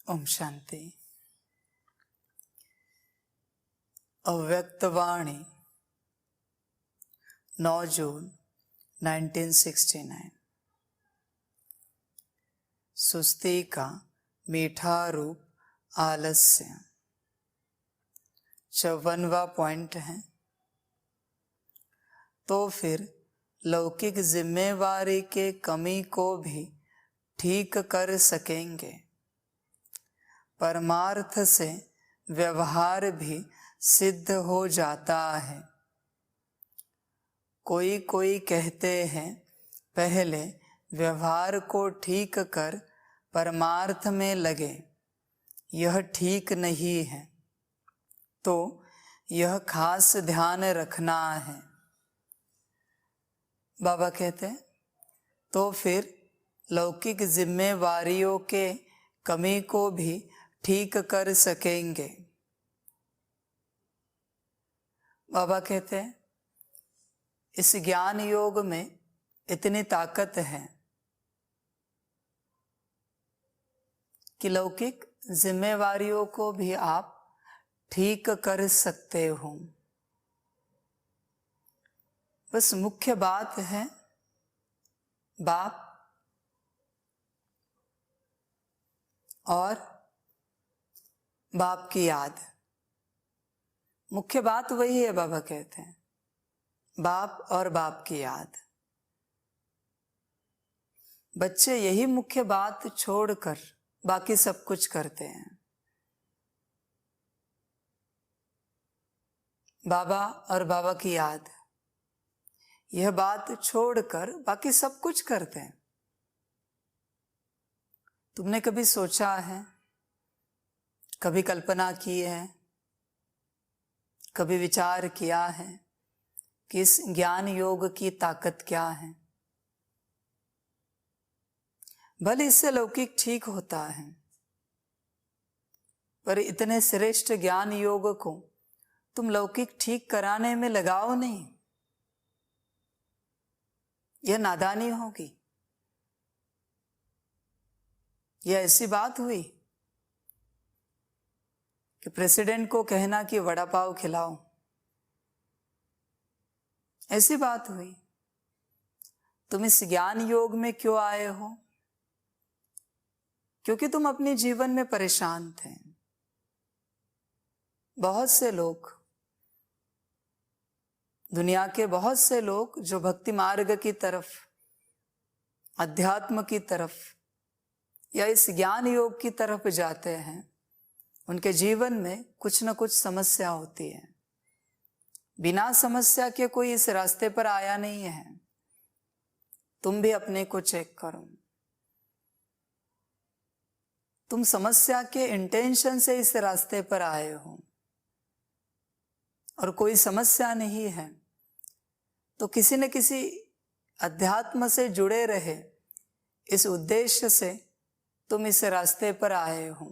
ओम शांति। अव्यक्तवाणी 9 जून 1969। सुस्ती का मीठा रूप आलस्य 54वां पॉइंट है। तो फिर लौकिक जिम्मेवारी के कमी को भी ठीक कर सकेंगे। परमार्थ से व्यवहार भी सिद्ध हो जाता है। कोई कोई कहते हैं पहले व्यवहार को ठीक कर परमार्थ में लगे, यह ठीक नहीं है। तो यह खास ध्यान रखना है। बाबा कहते हैं तो फिर लौकिक जिम्मेवारियों के कमी को भी ठीक कर सकेंगे। बाबा कहते हैं इस ज्ञान योग में इतनी ताकत है कि लौकिक जिम्मेवारियों को भी आप ठीक कर सकते हो। बस मुख्य बात है बाप और बाप की याद। मुख्य बात वही है। बाबा कहते हैं बाप और बाप की याद। बच्चे यही मुख्य बात छोड़कर बाकी सब कुछ करते हैं। बाबा और बाबा की याद, यह बात छोड़कर बाकी सब कुछ करते हैं। तुमने कभी सोचा है, कभी कल्पना की है, कभी विचार किया है कि इस ज्ञान योग की ताकत क्या है? भले इससे लौकिक ठीक होता है, पर इतने श्रेष्ठ ज्ञान योग को तुम लौकिक ठीक कराने में लगाओ नहीं, यह नादानी होगी। यह ऐसी बात हुई कि प्रेसिडेंट को कहना कि वड़ा पाव खिलाओ, ऐसी बात हुई। तुम इस ज्ञान योग में क्यों आए हो? क्योंकि तुम अपने जीवन में परेशान थे। बहुत से लोग, दुनिया के बहुत से लोग जो भक्ति मार्ग की तरफ, अध्यात्म की तरफ या इस ज्ञान योग की तरफ जाते हैं, उनके जीवन में कुछ न कुछ समस्या होती है। बिना समस्या के कोई इस रास्ते पर आया नहीं है। तुम भी अपने को चेक करो। तुम समस्या के इंटेंशन से इस रास्ते पर आए हो और कोई समस्या नहीं है तो किसी न किसी अध्यात्म से जुड़े रहे इस उद्देश्य से तुम इस रास्ते पर आए हो।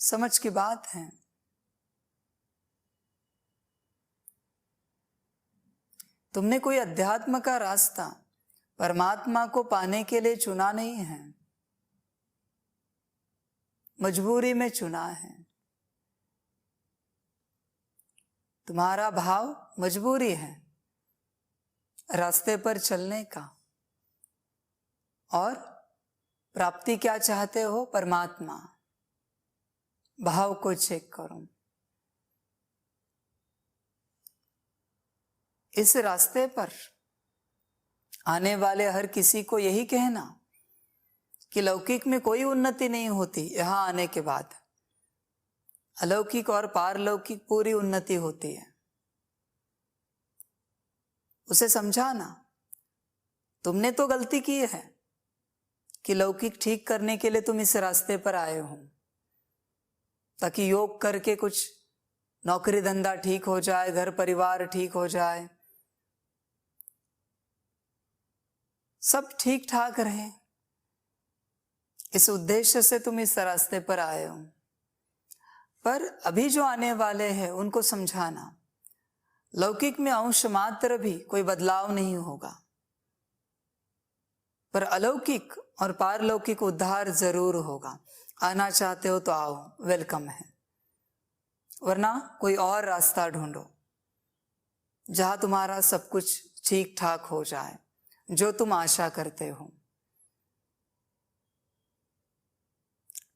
समझ की बात है। तुमने कोई अध्यात्म का रास्ता परमात्मा को पाने के लिए चुना नहीं है, मजबूरी में चुना है। तुम्हारा भाव मजबूरी है रास्ते पर चलने का, और प्राप्ति क्या चाहते हो? परमात्मा। भाव को चेक करो। इस रास्ते पर आने वाले हर किसी को यही कहना कि लौकिक में कोई उन्नति नहीं होती, यहां आने के बाद अलौकिक और पारलौकिक पूरी उन्नति होती है। उसे समझाना तुमने तो गलती की है कि लौकिक ठीक करने के लिए तुम इस रास्ते पर आए हो, ताकि योग करके कुछ नौकरी धंधा ठीक हो जाए, घर परिवार ठीक हो जाए, सब ठीक ठाक रहे। इस उद्देश्य से तुम इस रास्ते पर आए हो। पर अभी जो आने वाले हैं उनको समझाना लौकिक में अंश मात्र भी कोई बदलाव नहीं होगा। पर अलौकिक और पारलौकिक उद्धार जरूर होगा। आना चाहते हो तो आओ, वेलकम है। वरना कोई और रास्ता ढूंढो जहां तुम्हारा सब कुछ ठीक ठाक हो जाए, जो तुम आशा करते हो।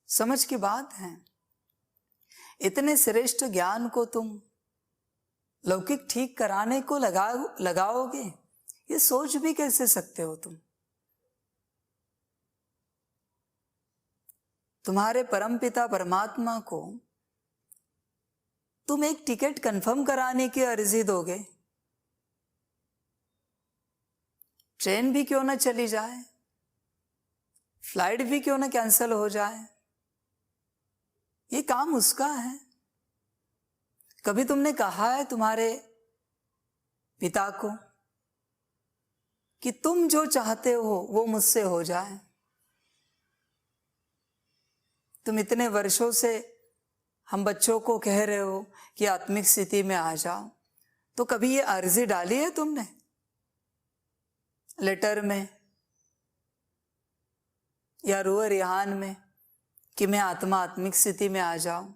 समझ की बात है। इतने श्रेष्ठ ज्ञान को तुम लौकिक ठीक कराने को लगाओगे, ये सोच भी कैसे सकते हो तुम? तुम्हारे परमपिता परमात्मा को तुम एक टिकट कंफर्म कराने की अर्जी दोगे? ट्रेन भी क्यों ना चली जाए, फ्लाइट भी क्यों ना कैंसिल हो जाए, ये काम उसका है। कभी तुमने कहा है तुम्हारे पिता को कि तुम जो चाहते हो वो मुझसे हो जाए? तुम इतने वर्षों से हम बच्चों को कह रहे हो कि आत्मिक स्थिति में आ जाओ, तो कभी ये अर्जी डाली है तुमने लेटर में या रूह रिहान में कि मैं आत्मिक स्थिति में आ जाऊं,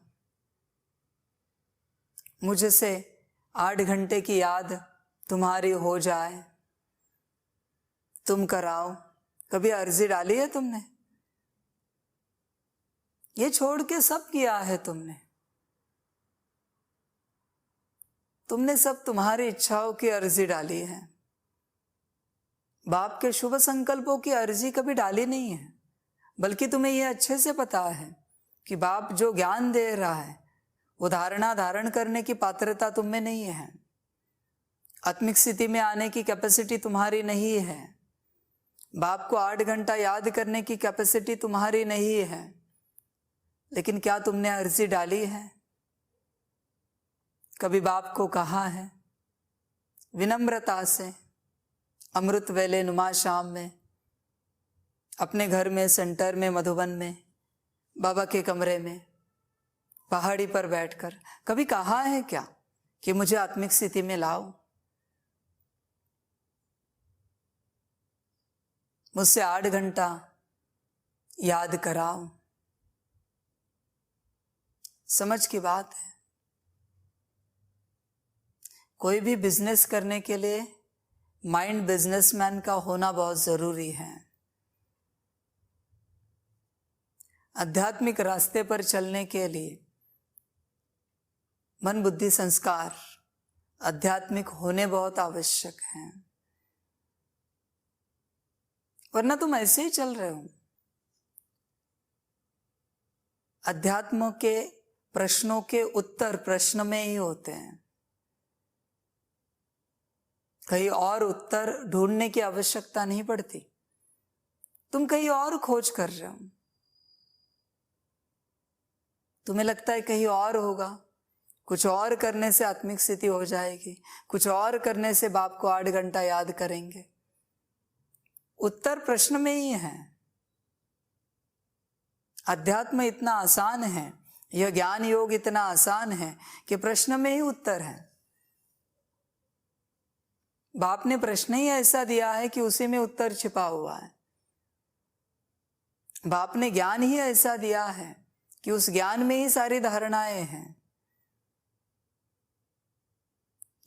मुझसे 8 घंटे की याद तुम्हारी हो जाए, तुम कराओ? कभी अर्जी डाली है तुमने? ये छोड़ के सब किया है तुमने सब तुम्हारी इच्छाओं की अर्जी डाली है। बाप के शुभ संकल्पों की अर्जी कभी डाली नहीं है, बल्कि तुम्हें यह अच्छे से पता है कि बाप जो ज्ञान दे रहा है वो धारणा धारण करने की पात्रता तुम में नहीं है। आत्मिक स्थिति में आने की कैपेसिटी तुम्हारी नहीं है। बाप को 8 घंटा याद करने की कैपेसिटी तुम्हारी नहीं है। लेकिन क्या तुमने अर्जी डाली है? कभी बाप को कहा है विनम्रता से, अमृत वेले नुमा शाम में, अपने घर में, सेंटर में, मधुबन में, बाबा के कमरे में, पहाड़ी पर बैठकर कभी कहा है क्या कि मुझे आत्मिक स्थिति में लाओ, मुझसे 8 घंटा याद कराओ? समझ की बात है। कोई भी बिजनेस करने के लिए माइंड बिजनेसमैन का होना बहुत जरूरी है। आध्यात्मिक रास्ते पर चलने के लिए मन बुद्धि संस्कार आध्यात्मिक होने बहुत आवश्यक हैं, वरना तुम ऐसे ही चल रहे हो। अध्यात्म के प्रश्नों के उत्तर प्रश्न में ही होते हैं। कहीं और उत्तर ढूंढने की आवश्यकता नहीं पड़ती। तुम कहीं और खोज कर रहे हो, तुम्हें लगता है कहीं और होगा, कुछ और करने से आत्मिक स्थिति हो जाएगी, कुछ और करने से बाप को 8 घंटा याद करेंगे। उत्तर प्रश्न में ही है। अध्यात्म इतना आसान है, यह ज्ञान योग इतना आसान है कि प्रश्न में ही उत्तर है। बाप ने प्रश्न ही ऐसा दिया है कि उसी में उत्तर छिपा हुआ है। बाप ने ज्ञान ही ऐसा दिया है कि उस ज्ञान में ही सारी धारणाएं हैं।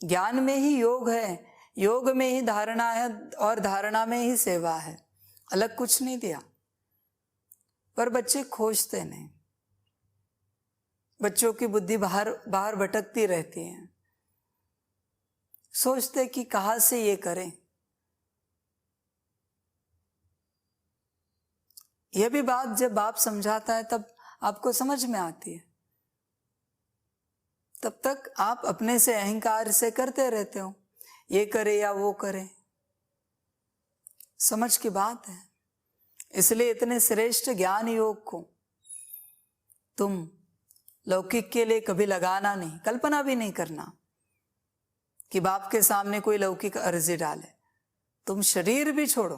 ज्ञान में ही योग है, योग में ही धारणा है और धारणा में ही सेवा है, अलग कुछ नहीं दिया। पर बच्चे खोजते नहीं, बच्चों की बुद्धि बाहर भटकती रहती है, सोचते कि कहां से ये करें। यह भी बात जब बाप समझाता है तब आपको समझ में आती है। तब तक आप अपने से अहंकार से करते रहते हो, ये करे या वो करे। समझ की बात है। इसलिए इतने श्रेष्ठ ज्ञान योग को तुम लौकिक के लिए कभी लगाना नहीं, कल्पना भी नहीं करना कि बाप के सामने कोई लौकिक अर्जी डाले। तुम शरीर भी छोड़ो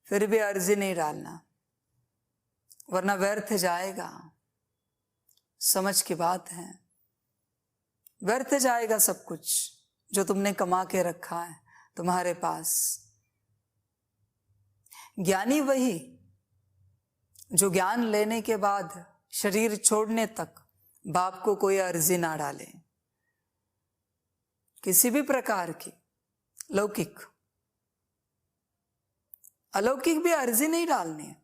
फिर भी अर्जी नहीं डालना, वरना व्यर्थ जाएगा। समझ की बात है। व्यर्थ जाएगा सब कुछ जो तुमने कमा के रखा है तुम्हारे पास। ज्ञानी वही जो ज्ञान लेने के बाद शरीर छोड़ने तक बाप को कोई अर्जी ना डाले, किसी भी प्रकार की, लौकिक अलौकिक भी अर्जी नहीं डालनी है।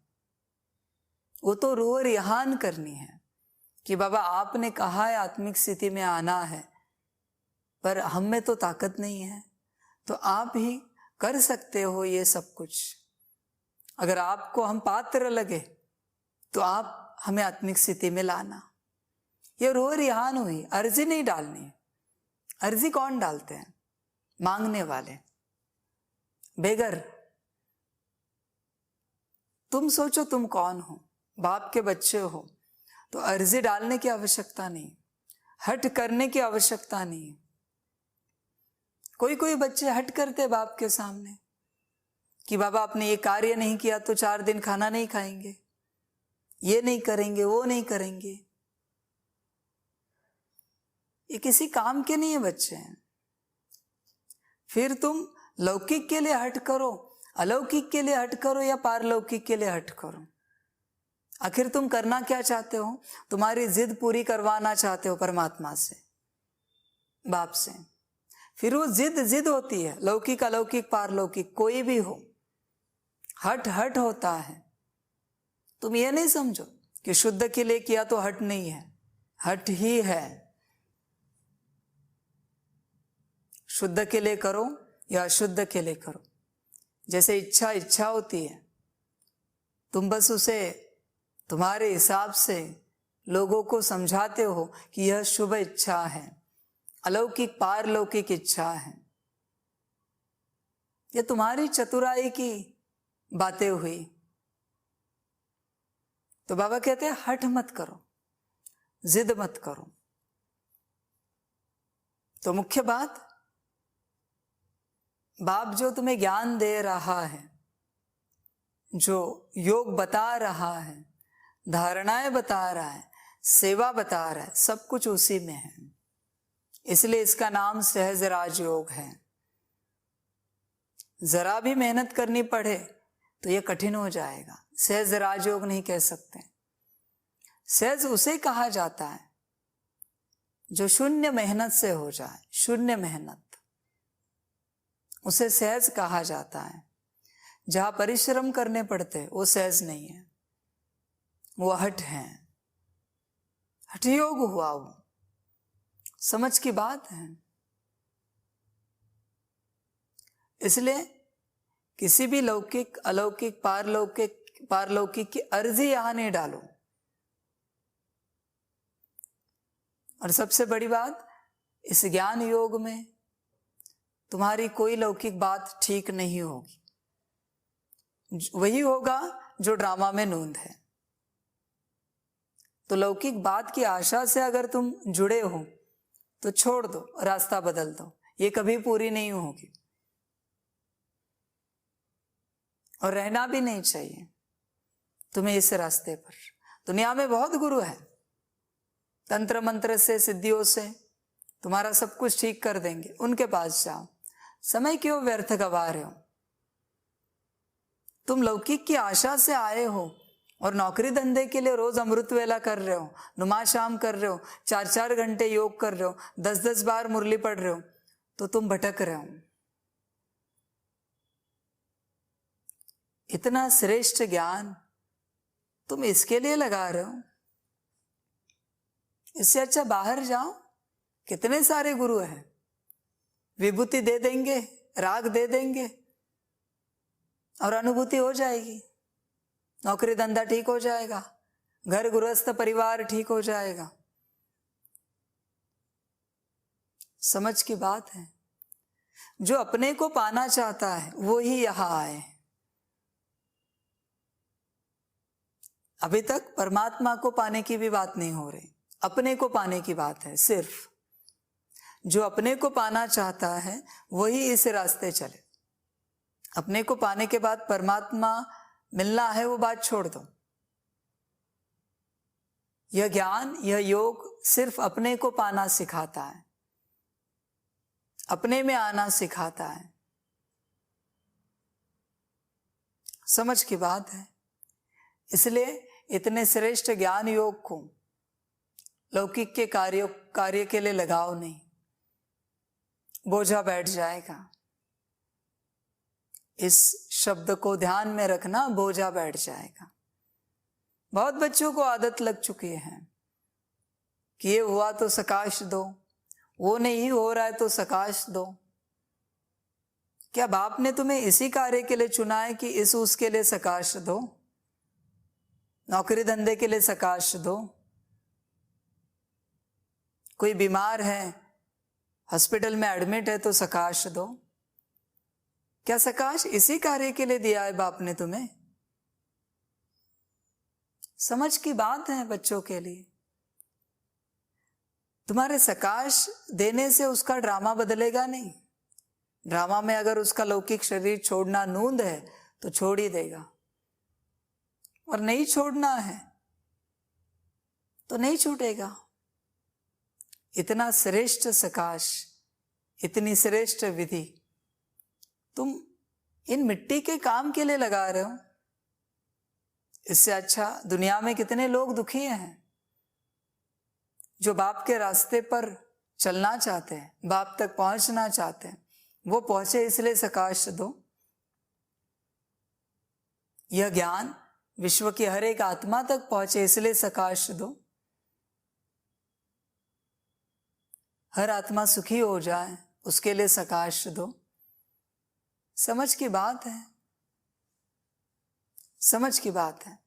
वो तो रूह रिहान करनी है कि बाबा आपने कहा है आत्मिक स्थिति में आना है, पर हम में तो ताकत नहीं है, तो आप ही कर सकते हो ये सब कुछ। अगर आपको हम पात्र लगे तो आप हमें आत्मिक स्थिति में लाना। ये रूह रिहान हुई, अर्जी नहीं डालनी। अर्जी कौन डालते हैं? मांगने वाले, बेगर। तुम सोचो तुम कौन हो, बाप के बच्चे हो, तो अर्जी डालने की आवश्यकता नहीं, हट करने की आवश्यकता नहीं। कोई कोई बच्चे हट करते बाप के सामने कि बाबा आपने ये कार्य नहीं किया तो 4 दिन खाना नहीं खाएंगे, ये नहीं करेंगे, वो नहीं करेंगे। ये किसी काम के नहीं है बच्चे हैं। फिर तुम लौकिक के लिए हट करो, अलौकिक के लिए हट करो या पारलौकिक के लिए हट करो, आखिर तुम करना क्या चाहते हो? तुम्हारी जिद पूरी करवाना चाहते हो परमात्मा से, बाप से। फिर वो जिद होती है, लौकिक अलौकिक पारलौकिक कोई भी हो, हट होता है। तुम ये नहीं समझो कि शुद्ध के लिए किया तो हट नहीं है, हट ही है। शुद्ध के लिए करो या अशुद्ध के लिए करो, जैसे इच्छा होती है, तुम बस उसे तुम्हारे हिसाब से लोगों को समझाते हो कि यह शुभ इच्छा है, अलौकिक पारलौकिक इच्छा है। ये तुम्हारी चतुराई की बातें हुई। तो बाबा कहते हैं हट मत करो, जिद मत करो। तो मुख्य बात, बाप जो तुम्हें ज्ञान दे रहा है, जो योग बता रहा है, धारणाएं बता रहा है, सेवा बता रहा है, सब कुछ उसी में है। इसलिए इसका नाम सहज राजयोग है। जरा भी मेहनत करनी पड़े तो यह कठिन हो जाएगा, सहज राजयोग नहीं कह सकते। सहज उसे कहा जाता है जो शून्य मेहनत से हो जाए, शून्य मेहनत, उसे सहज कहा जाता है। जहां परिश्रम करने पड़ते वो सहज नहीं है, वो हठ है, हठ योग हुआ। वो समझ की बात है। इसलिए किसी भी लौकिक अलौकिक पारलौकिक की अर्जी यहां नहीं डालो। और सबसे बड़ी बात, इस ज्ञान योग में तुम्हारी कोई लौकिक बात ठीक नहीं होगी, वही होगा जो ड्रामा में नूंद है। तो लौकिक बात की आशा से अगर तुम जुड़े हो तो छोड़ दो, रास्ता बदल दो, ये कभी पूरी नहीं होगी और रहना भी नहीं चाहिए तुम्हें इस रास्ते पर। दुनिया में बहुत गुरु है, तंत्र मंत्र से, सिद्धियों से तुम्हारा सब कुछ ठीक कर देंगे, उनके पास जाओ। समय क्यों व्यर्थ गवा रहे हो? तुम लौकिक की आशा से आए हो और नौकरी धंधे के लिए रोज अमृत वेला कर रहे हो, नुमा शाम कर रहे हो, 4-4 घंटे योग कर रहे हो, 10-10 बार मुरली पढ़ रहे हो, तो तुम भटक रहे हो। इतना श्रेष्ठ ज्ञान तुम इसके लिए लगा रहे हो? इससे अच्छा बाहर जाओ, कितने सारे गुरु हैं, विभूति दे देंगे, राग दे देंगे और अनुभूति हो जाएगी, नौकरी धंधा ठीक हो जाएगा, घर गृहस्थ परिवार ठीक हो जाएगा। समझ की बात है। जो अपने को पाना चाहता है वो ही यहां आए। अभी तक परमात्मा को पाने की भी बात नहीं हो रही, अपने को पाने की बात है सिर्फ। जो अपने को पाना चाहता है वही इस रास्ते चले। अपने को पाने के बाद परमात्मा मिलना है, वो बात छोड़ दो। यह ज्ञान, यह योग सिर्फ अपने को पाना सिखाता है, अपने में आना सिखाता है। समझ की बात है। इसलिए इतने श्रेष्ठ ज्ञान योग को लौकिक के कार्य के लिए लगाओ नहीं, बोझा बैठ जाएगा। इस शब्द को ध्यान में रखना, बोझा बैठ जाएगा। बहुत बच्चों को आदत लग चुकी है कि ये हुआ तो सकाश दो, वो नहीं हो रहा है तो सकाश दो। क्या बाप ने तुम्हें इसी कार्य के लिए चुना है कि इस उसके लिए सकाश दो, नौकरी धंधे के लिए सकाश दो? कोई बीमार है, हॉस्पिटल में एडमिट है तो सकाश दो। क्या सकाश इसी कार्य के लिए दिया है बाप ने तुम्हें? समझ की बात है बच्चों के लिए। तुम्हारे सकाश देने से उसका ड्रामा बदलेगा नहीं। ड्रामा में अगर उसका लौकिक शरीर छोड़ना नूंद है तो छोड़ ही देगा, और नहीं छोड़ना है तो नहीं छूटेगा। इतना श्रेष्ठ सकाश, इतनी श्रेष्ठ विधि तुम इन मिट्टी के काम के लिए लगा रहे हो। इससे अच्छा दुनिया में कितने लोग दुखी हैं जो बाप के रास्ते पर चलना चाहते हैं, बाप तक पहुंचना चाहते हैं। वो पहुंचे इसलिए सकाश दो। यह ज्ञान विश्व की हर एक आत्मा तक पहुंचे इसलिए सकाश दो। हर आत्मा सुखी हो जाए उसके लिए सकाश दो। समझ की बात है, समझ की बात है।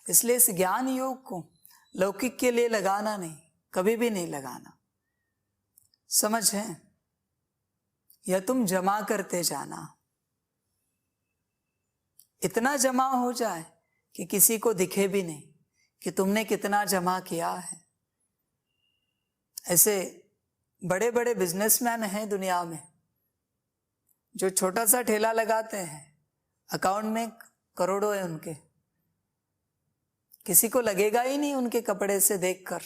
इसलिए इस ज्ञान योग को लौकिक के लिए लगाना नहीं, कभी भी नहीं लगाना। समझ है? यह तुम जमा करते जाना, इतना जमा हो जाए कि किसी को दिखे भी नहीं कि तुमने कितना जमा किया है। ऐसे बड़े बड़े बिजनेसमैन हैं दुनिया में जो छोटा सा ठेला लगाते हैं, अकाउंट में करोड़ों है उनके। किसी को लगेगा ही नहीं उनके कपड़े से देखकर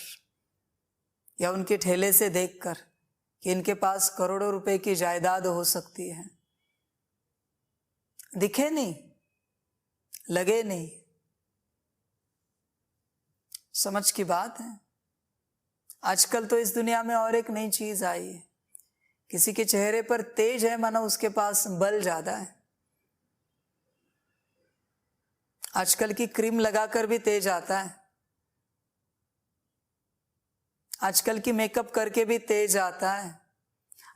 या उनके ठेले से देखकर कि इनके पास करोड़ों रुपए की जायदाद हो सकती है। दिखे नहीं, लगे नहीं। समझ की बात है। आजकल तो इस दुनिया में और एक नई चीज आई है, किसी के चेहरे पर तेज है मानो उसके पास बल ज्यादा है। आजकल की क्रीम लगाकर भी तेज आता है, आजकल की मेकअप करके भी तेज आता है,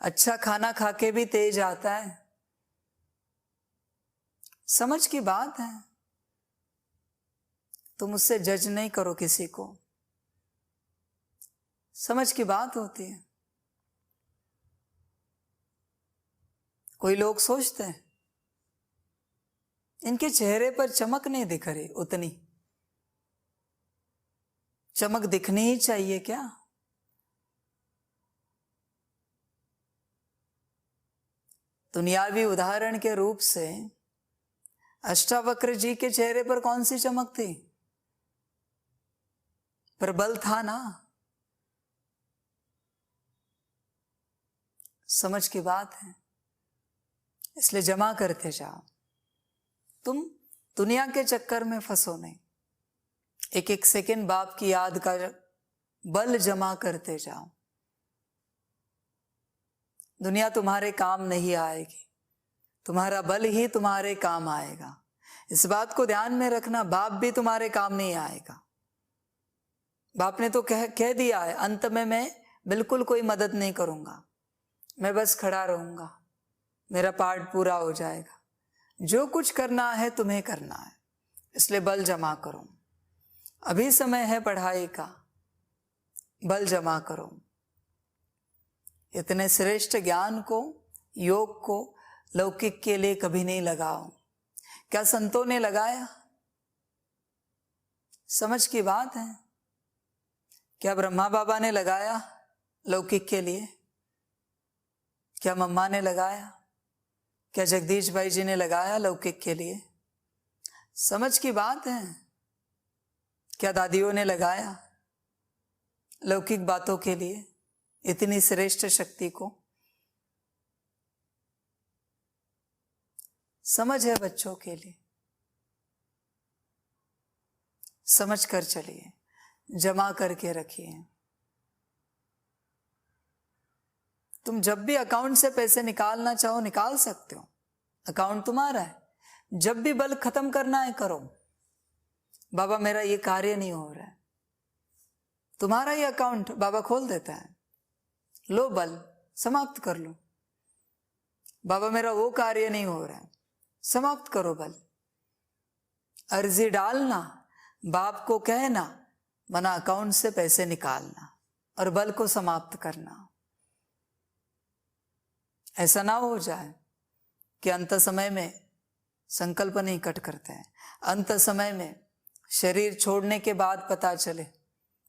अच्छा खाना खा के भी तेज आता है। समझ की बात है। तुम उससे जज नहीं करो किसी को, समझ की बात होती है। कोई लोग सोचते हैं इनके चेहरे पर चमक नहीं दिख रही, उतनी चमक दिखनी ही चाहिए क्या? दुनियावी उदाहरण के रूप से अष्टावक्र जी के चेहरे पर कौन सी चमक थी? पर बल था ना। समझ की बात है। इसलिए जमा करते जाओ। तुम दुनिया के चक्कर में फंसो नहीं। एक एक सेकंड बाप की याद का बल जमा करते जाओ। दुनिया तुम्हारे काम नहीं आएगी, तुम्हारा बल ही तुम्हारे काम आएगा। इस बात को ध्यान में रखना, बाप भी तुम्हारे काम नहीं आएगा। बाप ने तो कह दिया है, अंत में मैं बिल्कुल कोई मदद नहीं करूंगा, मैं बस खड़ा रहूंगा, मेरा पार्ट पूरा हो जाएगा। जो कुछ करना है तुम्हें करना है, इसलिए बल जमा करो। अभी समय है पढ़ाई का, बल जमा करो। इतने श्रेष्ठ ज्ञान को, योग को लौकिक के लिए कभी नहीं लगाओ। क्या संतों ने लगाया? समझ की बात है। क्या ब्रह्मा बाबा ने लगाया लौकिक के लिए? क्या मम्मा ने लगाया? क्या जगदीश भाई जी ने लगाया लौकिक के लिए? समझ की बात है। क्या दादियों ने लगाया लौकिक बातों के लिए इतनी श्रेष्ठ शक्ति को? समझ है बच्चों के लिए, समझ कर चलिए, जमा करके रखिए। तुम जब भी अकाउंट से पैसे निकालना चाहो निकाल सकते हो, अकाउंट तुम्हारा है। जब भी बल खत्म करना है करो। बाबा मेरा ये कार्य नहीं हो रहा है, तुम्हारा ये अकाउंट बाबा खोल देता है, लो बल समाप्त कर लो। बाबा मेरा वो कार्य नहीं हो रहा है, समाप्त करो बल। अर्जी डालना, बाप को कहना, मना अकाउंट से पैसे निकालना और बल को समाप्त करना। ऐसा ना हो जाए कि अंत समय में संकल्प नहीं कट करते हैं, अंत समय में शरीर छोड़ने के बाद पता चले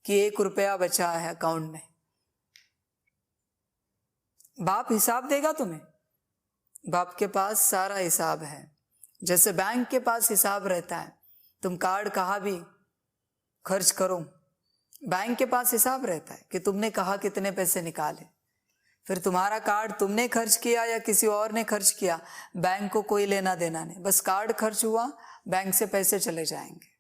कि 1 रुपया बचा है अकाउंट में। बाप हिसाब देगा तुम्हें, बाप के पास सारा हिसाब है। जैसे बैंक के पास हिसाब रहता है, तुम कार्ड कहाँ भी खर्च करो, बैंक के पास हिसाब रहता है कि तुमने कहा कितने पैसे निकाले। फिर तुम्हारा कार्ड तुमने खर्च किया या किसी और ने खर्च किया, बैंक को कोई लेना देना नहीं, बस कार्ड खर्च हुआ, बैंक से पैसे चले जाएंगे।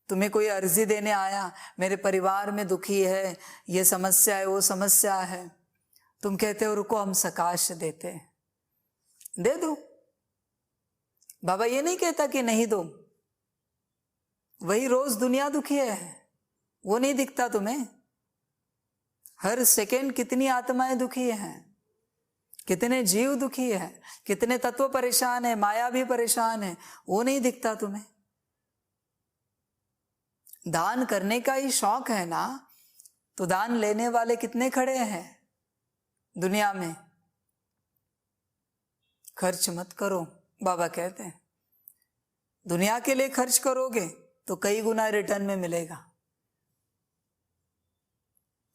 तुम्हें कोई अर्जी देने आया, मेरे परिवार में दुखी है, ये समस्या है, वो समस्या है, तुम कहते हो रुको हम सकाश देते हैं, दे दो। बाबा ये नहीं कहता कि नहीं दो, वही रोज दुनिया दुखी है, वो नहीं दिखता तुम्हें? हर सेकेंड कितनी आत्माएं दुखी हैं, कितने जीव दुखी है, कितने तत्व परेशान है, माया भी परेशान है, वो नहीं दिखता तुम्हें? दान करने का ही शौक है ना, तो दान लेने वाले कितने खड़े हैं दुनिया में। खर्च मत करो, बाबा कहते हैं। दुनिया के लिए खर्च करोगे तो कई गुना रिटर्न में मिलेगा।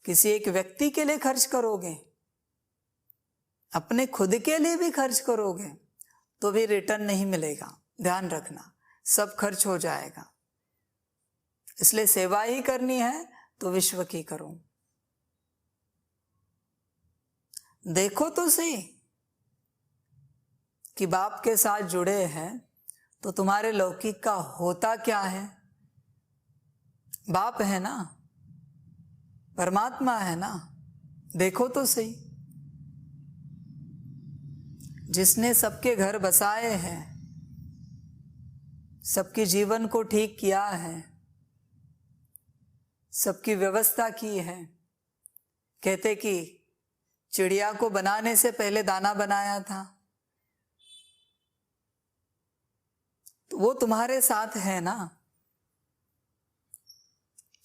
किसी एक व्यक्ति के लिए खर्च करोगे, अपने खुद के लिए भी खर्च करोगे तो भी रिटर्न नहीं मिलेगा। ध्यान रखना, सब खर्च हो जाएगा। इसलिए सेवा ही करनी है तो विश्व की करो। देखो तो सही कि बाप के साथ जुड़े हैं तो तुम्हारे लौकिक का होता क्या है। बाप है ना, परमात्मा है ना, देखो तो सही। जिसने सबके घर बसाए हैं, सबके जीवन को ठीक किया है, सबकी व्यवस्था की है। कहते कि चिड़िया को बनाने से पहले दाना बनाया था, तो वो तुम्हारे साथ है ना।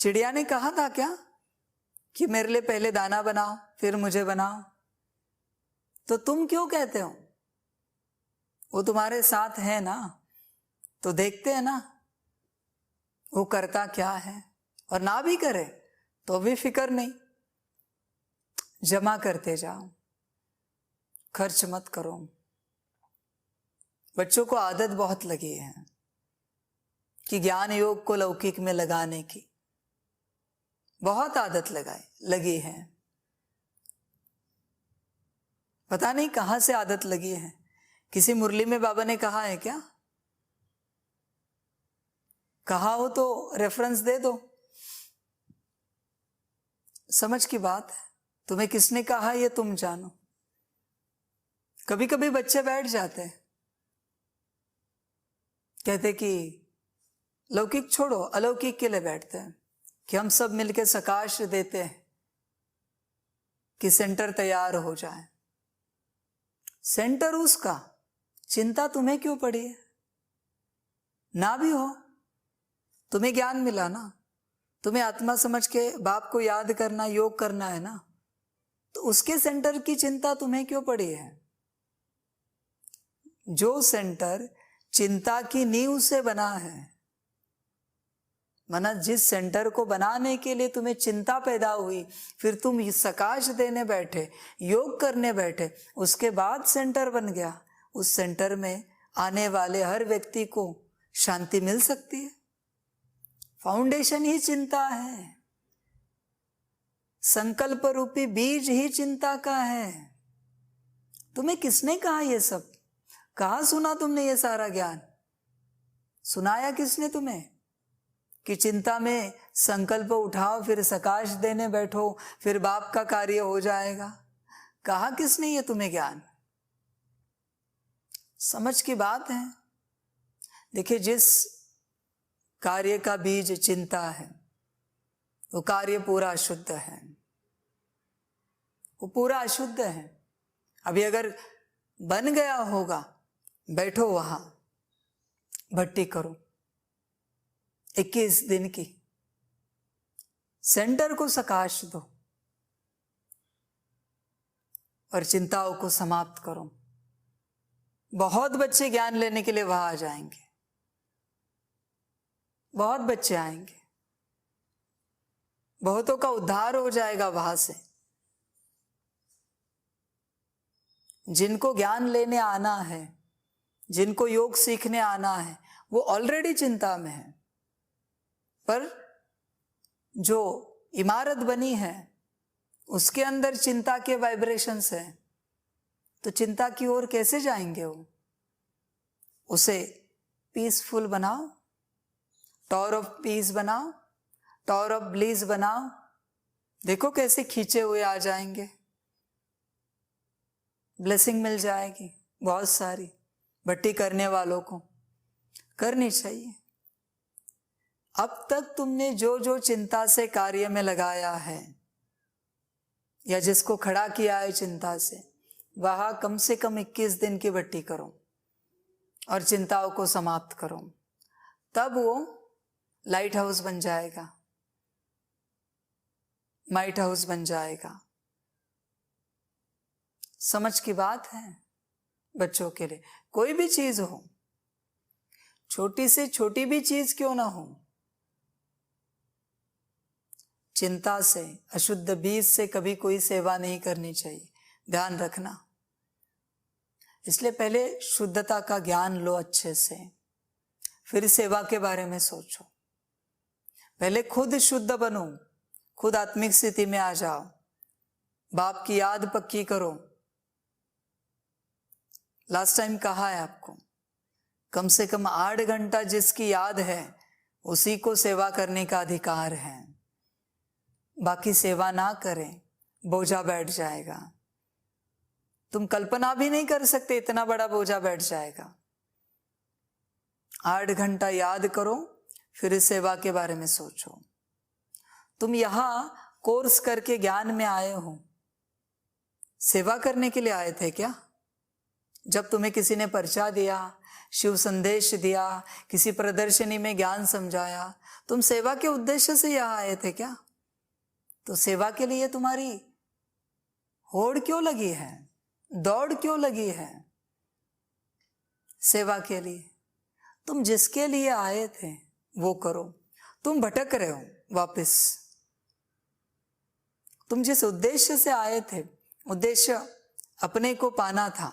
चिड़िया ने कहा था क्या कि मेरे लिए पहले दाना बनाओ फिर मुझे बनाओ? तो तुम क्यों कहते हो? वो तुम्हारे साथ है ना, तो देखते हैं ना वो करता क्या है। और ना भी करे तो भी फिक्र नहीं, जमा करते जाओ, खर्च मत करो। बच्चों को आदत बहुत लगी है कि ज्ञान योग को लौकिक में लगाने की, बहुत आदत लगी है। पता नहीं कहां से आदत लगी है। किसी मुरली में बाबा ने कहा है क्या? कहा हो तो रेफरेंस दे दो। समझ की बात है, तुम्हें किसने कहा ये तुम जानो। कभी कभी बच्चे बैठ जाते हैं, कहते कि लौकिक छोड़ो अलौकिक के लिए बैठते हैं कि हम सब मिलके सकाश देते हैं कि सेंटर तैयार हो जाए। सेंटर उसका, चिंता तुम्हें क्यों पड़ी है? ना भी हो, तुम्हें ज्ञान मिला ना, तुम्हें आत्मा समझ के बाप को याद करना, योग करना है ना, तो उसके सेंटर की चिंता तुम्हें क्यों पड़ी है? जो सेंटर चिंता की नींव से बना है, माना जिस सेंटर को बनाने के लिए तुम्हें चिंता पैदा हुई, फिर तुम सकाश देने बैठे, योग करने बैठे, उसके बाद सेंटर बन गया। उस सेंटर में आने वाले हर व्यक्ति को शांति मिल सकती है। फाउंडेशन ही चिंता है, संकल्प रूपी बीज ही चिंता का है। तुम्हें किसने कहा ये सब? कहाँ सुना तुमने ये सारा ज्ञान? सुनाया किसने तुम्हें कि चिंता में संकल्प उठाओ, फिर सकाश देने बैठो, फिर बाप का कार्य हो जाएगा? कहा किसने ये तुम्हें ज्ञान? समझ की बात है। देखिए, जिस कार्य का बीज चिंता है वो कार्य पूरा अशुद्ध है, वो पूरा अशुद्ध है। अभी अगर बन गया होगा, बैठो वहां, भट्टी करो 21 दिन की, सेंटर को सकाश दो और चिंताओं को समाप्त करो। बहुत बच्चे ज्ञान लेने के लिए वहां आ जाएंगे, बहुत बच्चे आएंगे, बहुतों का उद्धार हो जाएगा वहां से। जिनको ज्ञान लेने आना है, जिनको योग सीखने आना है, वो ऑलरेडी चिंता में है। पर जो इमारत बनी है उसके अंदर चिंता के वाइब्रेशंस है, तो चिंता की ओर कैसे जाएंगे वो? उसे पीसफुल बनाओ, टॉवर ऑफ पीस बनाओ, टॉवर ऑफ ब्लीस बनाओ। देखो कैसे खींचे हुए आ जाएंगे, ब्लेसिंग मिल जाएगी बहुत सारी। भट्टी करने वालों को करनी चाहिए। अब तक तुमने जो जो चिंता से कार्य में लगाया है या जिसको खड़ा किया है चिंता से, वहां कम से कम 21 दिन की भट्टी करो और चिंताओं को समाप्त करो। तब वो लाइट हाउस बन जाएगा, माइट हाउस बन जाएगा। समझ की बात है बच्चों के लिए। कोई भी चीज हो, छोटी से छोटी भी चीज क्यों ना हो, चिंता से, अशुद्ध बीज से कभी कोई सेवा नहीं करनी चाहिए, ध्यान रखना। इसलिए पहले शुद्धता का ज्ञान लो अच्छे से, फिर सेवा के बारे में सोचो। पहले खुद शुद्ध बनो, खुद आत्मिक स्थिति में आ जाओ, बाप की याद पक्की करो। लास्ट टाइम कहा है आपको, कम से कम 8 घंटा जिसकी याद है उसी को सेवा करने का अधिकार है। बाकी सेवा ना करें, बोझा बैठ जाएगा। तुम कल्पना भी नहीं कर सकते, इतना बड़ा बोझा बैठ जाएगा। 8 घंटा याद करो, फिर इस सेवा के बारे में सोचो। तुम यहां कोर्स करके ज्ञान में आए हो, सेवा करने के लिए आए थे क्या? जब तुम्हें किसी ने पर्चा दिया, शिव संदेश दिया, किसी प्रदर्शनी में ज्ञान समझाया, तुम सेवा के उद्देश्य से यहां आए थे क्या? तो सेवा के लिए तुम्हारी होड़ क्यों लगी है, दौड़ क्यों लगी है? सेवा के लिए तुम जिसके लिए आए थे वो करो। तुम भटक रहे हो वापस। तुम जिस उद्देश्य से आए थे, उद्देश्य अपने को पाना था।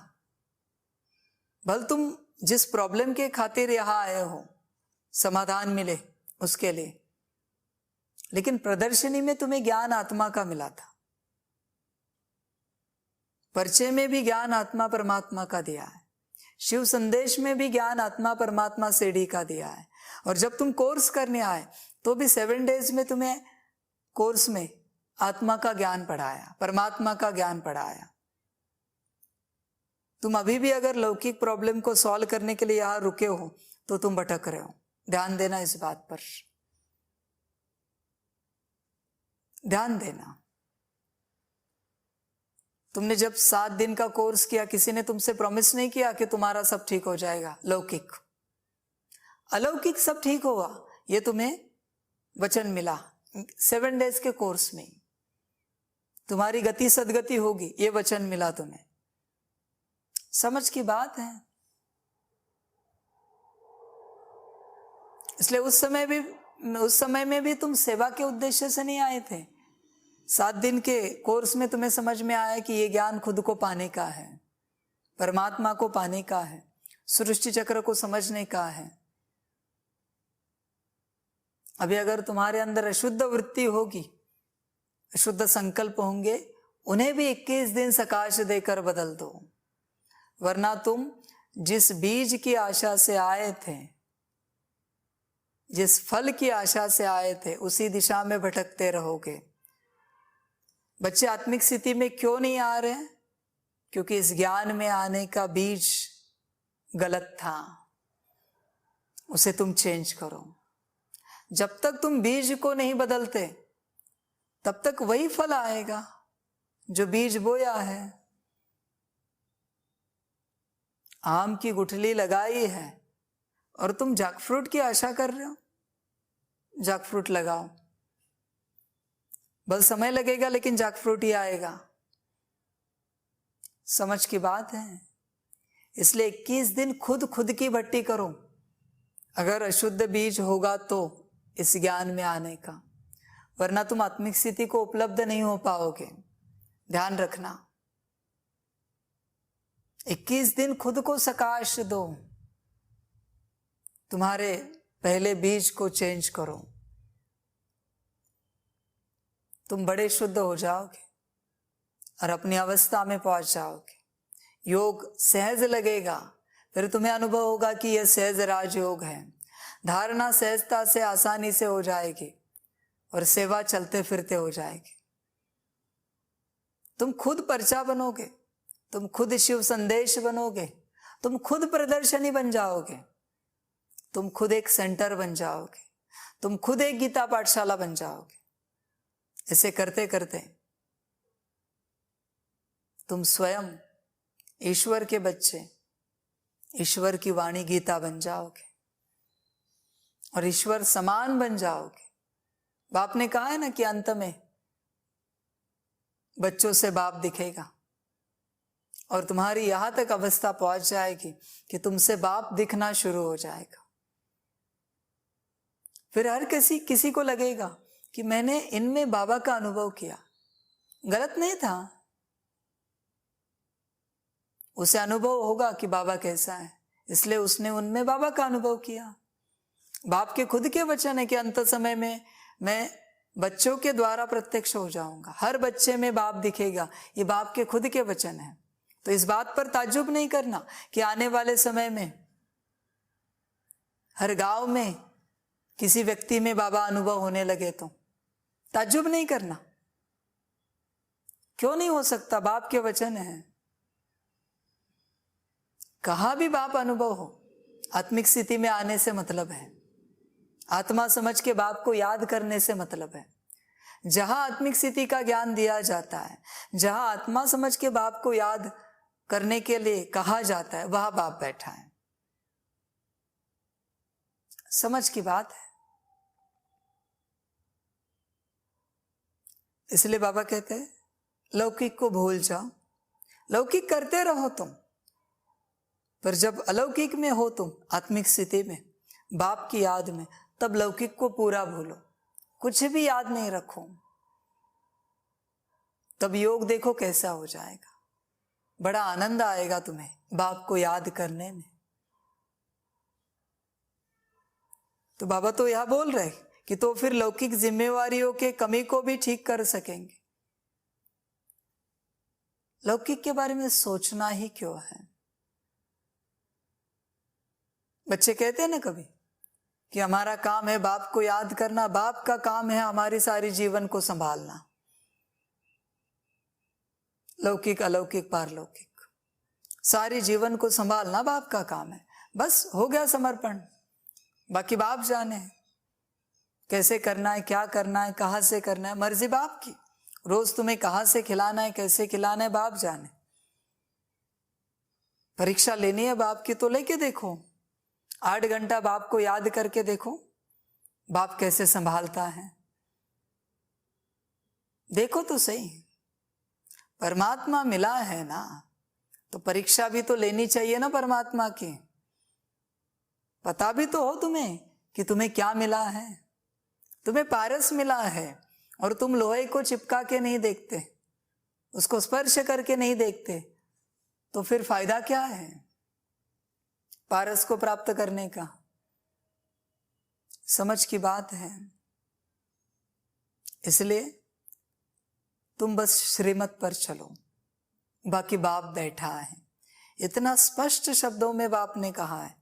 भल तुम जिस प्रॉब्लम के खातिर यहां आए हो, समाधान मिले उसके लिए, लेकिन प्रदर्शनी में तुम्हें ज्ञान आत्मा का मिला था, पर्चे में भी ज्ञान आत्मा परमात्मा का दिया है, शिव संदेश में भी ज्ञान आत्मा परमात्मा सीढ़ी का दिया है। और जब तुम कोर्स करने आए तो भी 7 डेज में तुम्हें कोर्स में आत्मा का ज्ञान पढ़ाया, परमात्मा का ज्ञान पढ़ाया। तुम अभी भी अगर लौकिक प्रॉब्लम को सॉल्व करने के लिए यहां रुके हो तो तुम भटक रहे हो। ध्यान देना इस बात पर, ध्यान देना। तुमने जब 7 दिन का कोर्स किया, किसी ने तुमसे प्रॉमिस नहीं किया कि तुम्हारा सब ठीक हो जाएगा। लौकिक अलौकिक सब ठीक होगा, ये तुम्हें वचन मिला 7 डेज के कोर्स में। तुम्हारी गति सदगति होगी, ये वचन मिला तुम्हें। समझ की बात है। इसलिए उस समय में भी तुम सेवा के उद्देश्य से नहीं आए थे। 7 दिन के कोर्स में तुम्हें समझ में आया कि ये ज्ञान खुद को पाने का है, परमात्मा को पाने का है, सृष्टि चक्र को समझने का है। अभी अगर तुम्हारे अंदर अशुद्ध वृत्ति होगी, अशुद्ध संकल्प होंगे, उन्हें भी 21 दिन सकाश देकर बदल दो। वरना तुम जिस बीज की आशा से आए थे, जिस फल की आशा से आए थे, उसी दिशा में भटकते रहोगे। बच्चे आत्मिक स्थिति में क्यों नहीं आ रहे? क्योंकि इस ज्ञान में आने का बीज गलत था, उसे तुम चेंज करो। जब तक तुम बीज को नहीं बदलते तब तक वही फल आएगा जो बीज बोया है। आम की गुठली लगाई है और तुम जैकफ्रूट की आशा कर रहे हो। जैकफ्रूट लगाओ, बस समय लगेगा लेकिन जैकफ्रूट ही आएगा। समझ की बात है। इसलिए 21 दिन खुद की भट्टी करो, अगर अशुद्ध बीज होगा तो इस ज्ञान में आने का, वरना तुम आत्मिक स्थिति को उपलब्ध नहीं हो पाओगे। ध्यान रखना, 21 दिन खुद को सकाश दो, तुम्हारे पहले बीज को चेंज करो, तुम बड़े शुद्ध हो जाओगे और अपनी अवस्था में पहुंच जाओगे। योग सहज लगेगा, फिर तुम्हें अनुभव होगा कि यह सहज राजयोग है। धारणा सहजता से आसानी से हो जाएगी और सेवा चलते फिरते हो जाएगी। तुम खुद पर्चा बनोगे, तुम खुद शिव संदेश बनोगे, तुम खुद प्रदर्शनी बन जाओगे, तुम खुद एक सेंटर बन जाओगे, तुम खुद एक गीता पाठशाला बन जाओगे। ऐसे करते करते तुम स्वयं ईश्वर के बच्चे, ईश्वर की वाणी गीता बन जाओगे और ईश्वर समान बन जाओगे। बाप ने कहा है ना कि अंत में बच्चों से बाप दिखेगा, और तुम्हारी यहां तक अवस्था पहुंच जाएगी कि तुमसे बाप दिखना शुरू हो जाएगा। फिर हर किसी को लगेगा कि मैंने इनमें बाबा का अनुभव किया, गलत नहीं था। उसे अनुभव होगा कि बाबा कैसा है, इसलिए उसने उनमें बाबा का अनुभव किया। बाप के खुद के वचन है कि अंत समय में मैं बच्चों के द्वारा प्रत्यक्ष हो जाऊंगा, हर बच्चे में बाप दिखेगा। ये बाप के खुद के वचन है। तो इस बात पर ताज्जुब नहीं करना कि आने वाले समय में हर गांव में किसी व्यक्ति में बाबा अनुभव होने लगे तो ताज्जुब नहीं करना। क्यों नहीं हो सकता? बाप के वचन है। कहाँ भी बाप अनुभव हो, आत्मिक स्थिति में आने से मतलब है, आत्मा समझ के बाप को याद करने से मतलब है। जहां आत्मिक स्थिति का ज्ञान दिया जाता है, जहां आत्मा समझ के बाप को याद करने के लिए कहा जाता है, वहां बाप बैठा है। समझ की बात है। इसलिए बाबा कहते हैं लौकिक को भूल जाओ, लौकिक करते रहो तुम, पर जब अलौकिक में हो तुम, आत्मिक स्थिति में, बाप की याद में, तब लौकिक को पूरा भूलो, कुछ भी याद नहीं रखो। तब योग देखो कैसा हो जाएगा। बड़ा आनंद आएगा तुम्हें बाप को याद करने में। तो बाबा तो यह बोल रहे कि तो फिर लौकिक जिम्मेवारियों के कमी को भी ठीक कर सकेंगे। लौकिक के बारे में सोचना ही क्यों है? बच्चे कहते हैं ना कभी कि हमारा काम है बाप को याद करना, बाप का काम है हमारी सारी जीवन को संभालना। लौकिक अलौकिक पारलौकिक सारी जीवन को संभालना बाप का काम है। बस हो गया समर्पण, बाकी बाप जाने कैसे करना है, क्या करना है, कहां से करना है, मर्जी बाप की। रोज तुम्हें कहां से खिलाना है, कैसे खिलाना है, बाप जाने। परीक्षा लेनी है बाप की तो लेके देखो, 8 घंटा बाप को याद करके देखो बाप कैसे संभालता है। देखो तो सही, परमात्मा मिला है ना, तो परीक्षा भी तो लेनी चाहिए ना परमात्मा की। पता भी तो हो तुम्हें कि तुम्हें क्या मिला है। तुम्हें पारस मिला है और तुम लोहे को चिपका के नहीं देखते, उसको स्पर्श करके नहीं देखते, तो फिर फायदा क्या है पारस को प्राप्त करने का? समझ की बात है। इसलिए तुम बस श्रीमत पर चलो, बाकी बाप बैठा है। इतना स्पष्ट शब्दों में बाप ने कहा है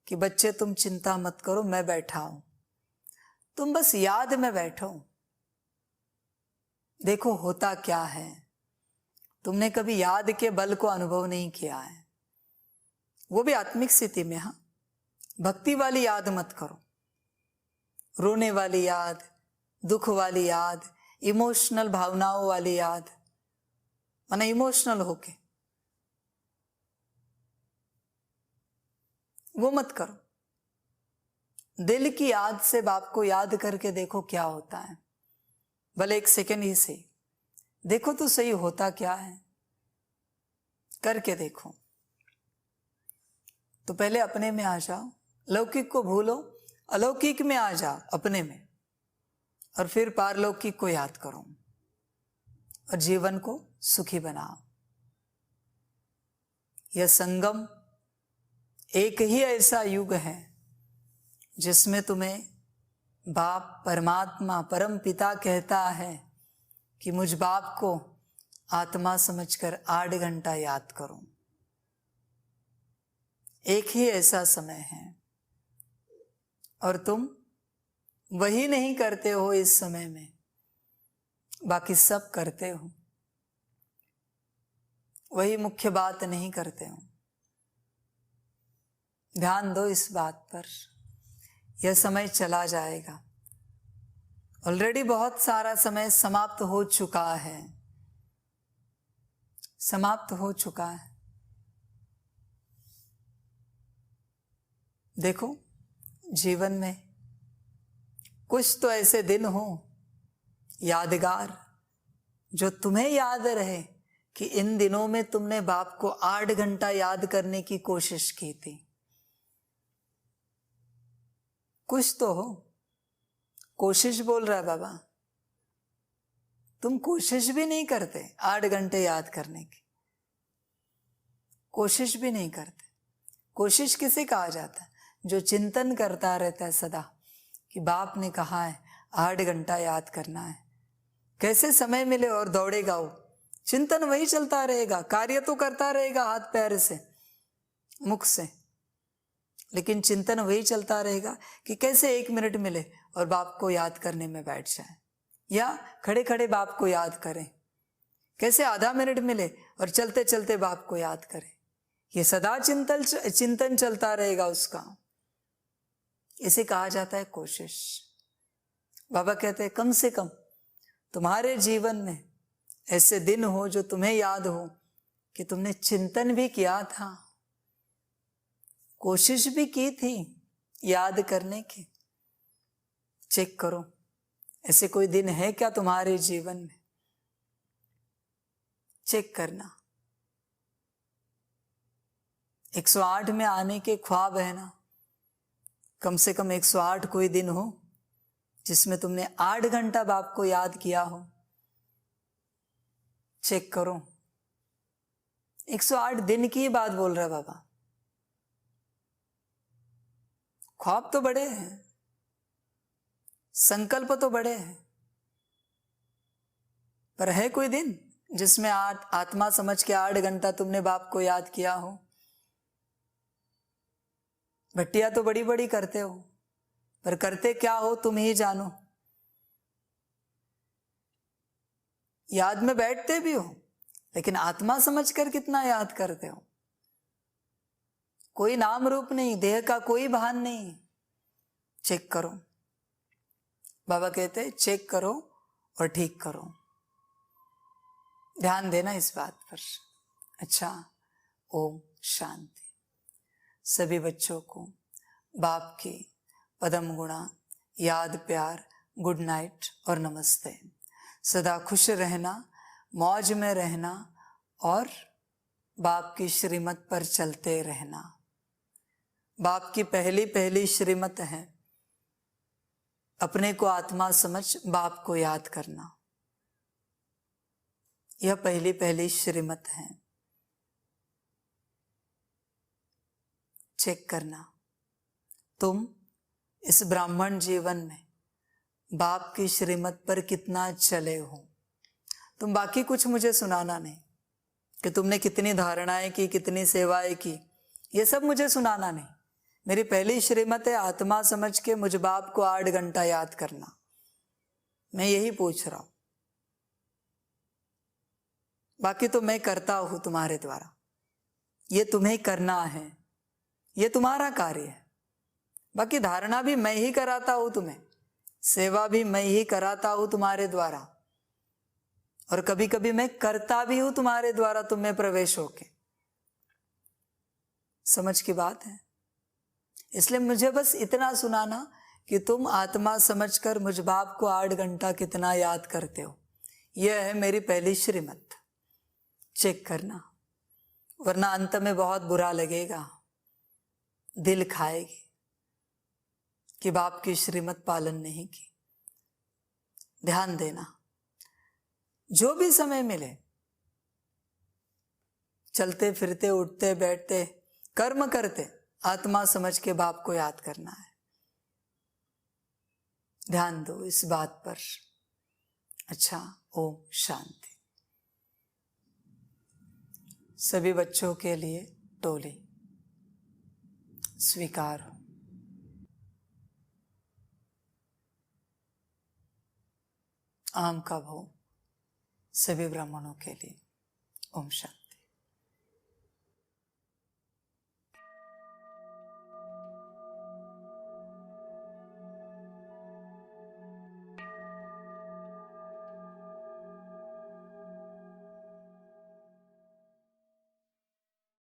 कि बच्चे तुम चिंता मत करो, मैं बैठा हूं, तुम बस याद में बैठो, देखो होता क्या है। तुमने कभी याद के बल को अनुभव नहीं किया है, वो भी आत्मिक स्थिति में। हाँ, भक्ति वाली याद मत करो, रोने वाली याद, दुख वाली याद, इमोशनल भावनाओं वाली याद, माना इमोशनल होके वो मत करो। दिल की याद से बाप को याद करके देखो क्या होता है। भले 1 सेकंड ही से देखो तो सही होता क्या है, करके देखो। तो पहले अपने में आ जाओ, लौकिक को भूलो, अलौकिक में आ जाओ अपने में, और फिर पारलौकिक को याद करो और जीवन को सुखी बनाओ। यह संगम एक ही ऐसा युग है जिसमें तुम्हें बाप परमात्मा परम पिता कहता है कि मुझ बाप को आत्मा समझकर 8 घंटा याद करो। एक ही ऐसा समय है और तुम वही नहीं करते हो इस समय में, बाकी सब करते हो, वही मुख्य बात नहीं करते हो। ध्यान दो इस बात पर। यह समय चला जाएगा, ऑलरेडी बहुत सारा समय समाप्त हो चुका है, समाप्त हो चुका है। देखो जीवन में कुछ तो ऐसे दिन हो यादगार, जो तुम्हें याद रहे कि इन दिनों में तुमने बाप को 8 घंटा याद करने की कोशिश की थी। कुछ तो हो, कोशिश बोल रहा है बाबा, तुम कोशिश भी नहीं करते 8 घंटे याद करने की, कोशिश भी नहीं करते। कोशिश किसे कहा जाता है? जो चिंतन करता रहता है सदा कि बाप ने कहा है 8 घंटा याद करना है। कैसे समय मिले और दौड़ेगा वो, चिंतन वही चलता रहेगा, कार्य तो करता रहेगा हाथ पैर से मुख से, लेकिन चिंतन वही चलता रहेगा कि कैसे 1 मिनट मिले और बाप को याद करने में बैठ जाए, या खड़े खड़े बाप को याद करें, कैसे आधा मिनट मिले और चलते चलते बाप को याद करें। ये सदा चिंतन चलता रहेगा उसका, इसे कहा जाता है कोशिश। बाबा कहते हैं कम से कम तुम्हारे जीवन में ऐसे दिन हो जो तुम्हें याद हो कि तुमने चिंतन भी किया था, कोशिश भी की थी याद करने की। चेक करो ऐसे कोई दिन है क्या तुम्हारे जीवन में, चेक करना। 108 में आने के ख्वाब है ना, कम से कम 108 कोई दिन हो जिसमें तुमने 8 घंटा बाप को याद किया हो। चेक करो, 108 दिन की बात बोल रहा है बाबा। ख्वाब तो बड़े हैं, संकल्प तो बड़े हैं, पर है कोई दिन जिसमें आत्मा समझ के 8 घंटा तुमने बाप को याद किया हो? भट्टिया तो बड़ी बड़ी करते हो, पर करते क्या हो तुम ही जानो। याद में बैठते भी हो, लेकिन आत्मा समझकर कितना याद करते हो? कोई नाम रूप नहीं, देह का कोई भान नहीं। चेक करो, बाबा कहते चेक करो और ठीक करो। ध्यान देना इस बात पर। अच्छा, ओम शांति। सभी बच्चों को बाप की पदम गुणा, याद, प्यार, गुड नाइट और नमस्ते। सदा खुश रहना, मौज में रहना और बाप की श्रीमत पर चलते रहना। बाप की पहली श्रीमत है अपने को आत्मा समझ बाप को याद करना। यह पहली श्रीमत है। चेक करना तुम इस ब्राह्मण जीवन में बाप की श्रीमत पर कितना चले हो। तुम बाकी कुछ मुझे सुनाना नहीं, कि तुमने कितनी धारणाएं की, कितनी सेवाएं की, ये सब मुझे सुनाना नहीं। मेरी पहली श्रीमत है आत्मा समझ के मुझ बाप को 8 घंटा याद करना। मैं यही पूछ रहा हूं, बाकी तो मैं करता हूं तुम्हारे द्वारा। ये तुम्हें करना है, ये तुम्हारा कार्य है। बाकी धारणा भी मैं ही कराता हूं तुम्हें, सेवा भी मैं ही कराता हूं तुम्हारे द्वारा, और कभी कभी मैं करता भी हूं तुम्हारे द्वारा तुम में प्रवेश होके। समझ की बात है। इसलिए मुझे बस इतना सुनाना कि तुम आत्मा समझकर मुझ बाप को 8 घंटा कितना याद करते हो। यह है मेरी पहली श्रीमत, चेक करना, वरना अंत में बहुत बुरा लगेगा, दिल खाएगी कि बाप की श्रीमत पालन नहीं की। ध्यान देना, जो भी समय मिले, चलते फिरते, उठते बैठते, कर्म करते, आत्मा समझ के बाप को याद करना है। ध्यान दो इस बात पर। अच्छा, ओम शांति। सभी बच्चों के लिए टोली स्वीकार हो। आम का भोग सभी ब्राह्मणों के लिए। ओम शांति।